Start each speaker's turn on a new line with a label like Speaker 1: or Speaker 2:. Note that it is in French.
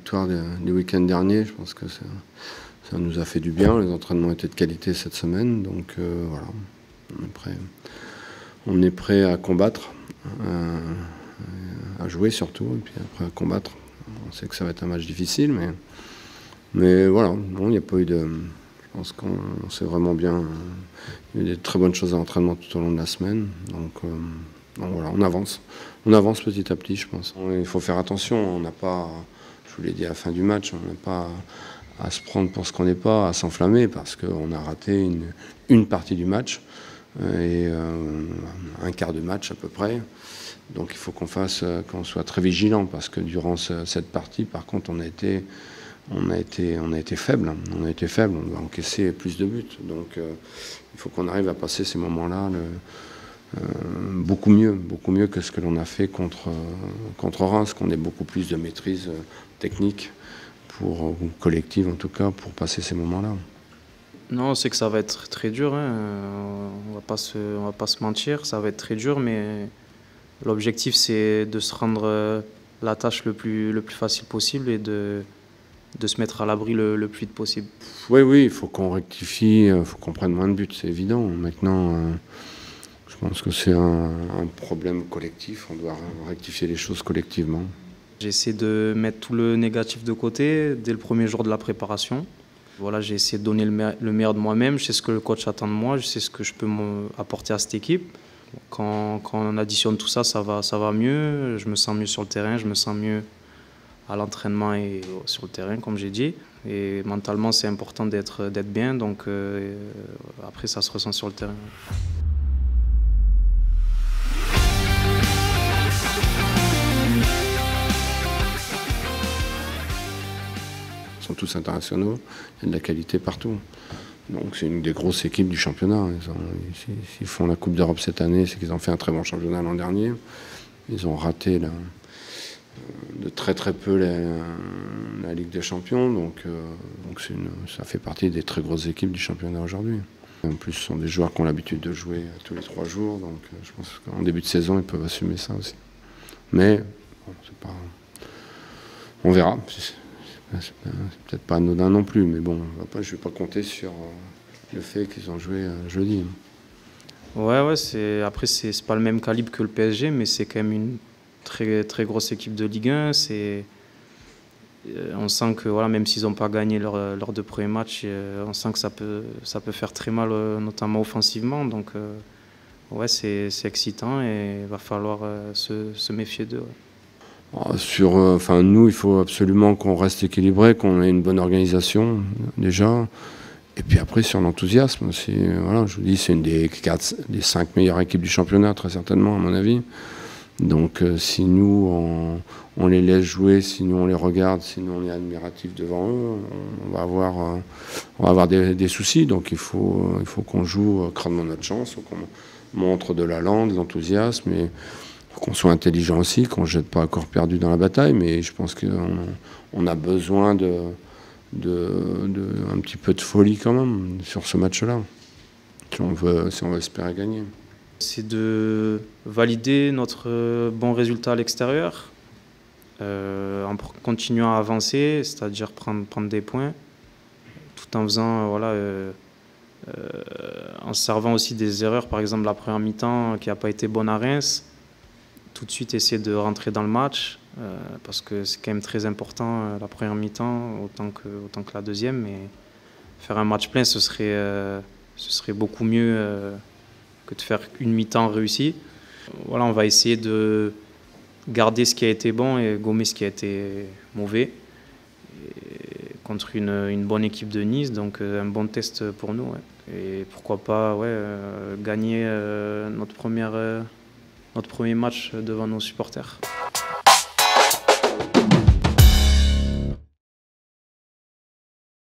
Speaker 1: victoire du week-end dernier. Je pense que ça nous a fait du bien. Les entraînements étaient de qualité cette semaine. Donc voilà, on est prêt à combattre, à jouer surtout, et puis après à combattre. On sait que ça va être un match difficile, mais voilà, il n'y a pas eu de... Je pense qu'on s'est vraiment bien... Il y a eu des très bonnes choses à l'entraînement tout au long de la semaine. Donc voilà, on avance. On avance petit à petit, je pense. Il faut faire attention. On n'a pas, je vous l'ai dit à la fin du match, on n'a pas à se prendre pour ce qu'on n'est pas, à s'enflammer, parce qu'on a raté une partie du match et un quart de match à peu près. Donc il faut qu'on soit très vigilant, parce que durant cette partie, par contre, on a été faible. On a été faible. On va encaisser plus de buts. Donc il faut qu'on arrive à passer ces moments-là beaucoup mieux que ce que l'on a fait contre Reims, qu'on ait beaucoup plus de maîtrise technique, ou collective en tout cas, pour passer ces moments-là.
Speaker 2: Non, c'est que ça va être très dur, hein. On va pas se mentir, ça va être très dur, mais l'objectif c'est de se rendre la tâche le plus facile possible et de se mettre à l'abri le plus vite possible.
Speaker 1: Oui, il faut qu'on rectifie, il faut qu'on prenne moins de buts, c'est évident. Maintenant, je pense que c'est un problème collectif, on doit rectifier les choses collectivement.
Speaker 2: J'ai essayé de mettre tout le négatif de côté dès le premier jour de la préparation. Voilà, j'ai essayé de donner le meilleur de moi-même, je sais ce que le coach attend de moi, je sais ce que je peux apporter à cette équipe. Quand on additionne tout ça, ça va mieux, je me sens mieux sur le terrain, je me sens mieux à l'entraînement et sur le terrain, comme j'ai dit. Et mentalement, c'est important d'être bien, donc après, ça se ressent sur le terrain.
Speaker 1: Ils sont tous internationaux, il y a de la qualité partout. Donc c'est une des grosses équipes du championnat. S'ils font la Coupe d'Europe cette année, c'est qu'ils ont fait un très bon championnat l'an dernier. Ils ont raté de très peu la Ligue des Champions, donc ça fait partie des très grosses équipes du championnat aujourd'hui. En plus, ce sont des joueurs qui ont l'habitude de jouer tous les 3 jours, donc je pense qu'en début de saison, ils peuvent assumer ça aussi. Mais bon, on verra. C'est peut-être pas anodin non plus, mais bon, je ne vais pas compter sur le fait qu'ils ont joué jeudi.
Speaker 2: Ouais, après, c'est pas le même calibre que le PSG, mais c'est quand même une très grosse équipe de Ligue 1. On sent que voilà, même s'ils n'ont pas gagné leurs 2 premiers matchs, on sent que ça peut faire très mal, notamment offensivement. Donc ouais, c'est excitant et il va falloir se méfier d'eux. Ouais.
Speaker 1: Nous, il faut absolument qu'on reste équilibré, qu'on ait une bonne organisation déjà. Et puis après, sur l'enthousiasme, voilà, je vous dis, c'est une des 5 meilleures équipes du championnat, très certainement, à mon avis. Donc si nous, on les laisse jouer, si nous, on les regarde, si nous, on est admiratifs devant eux, on va avoir des soucis. Donc il faut qu'on joue crânement notre chance, qu'on montre de l'allant, de l'enthousiasme, et qu'on soit intelligent aussi, qu'on ne jette pas à corps perdu dans la bataille. Mais je pense qu'on a besoin d'un petit peu de folie quand même sur ce match-là, si on veut espérer gagner.
Speaker 2: C'est de valider notre bon résultat à l'extérieur, en continuant à avancer, c'est-à-dire prendre des points, tout en faisant, voilà, en servant aussi des erreurs. Par exemple, la première mi-temps qui n'a pas été bonne à Reims, tout de suite essayer de rentrer dans le match, parce que c'est quand même très important la première mi-temps, autant que la deuxième. Mais faire un match plein, ce serait beaucoup mieux que de faire une mi-temps réussie. Voilà, on va essayer de garder ce qui a été bon et gommer ce qui a été mauvais, et contre une bonne équipe de Nice, donc un bon test pour nous. Ouais. Et pourquoi pas gagner notre premier match devant nos supporters.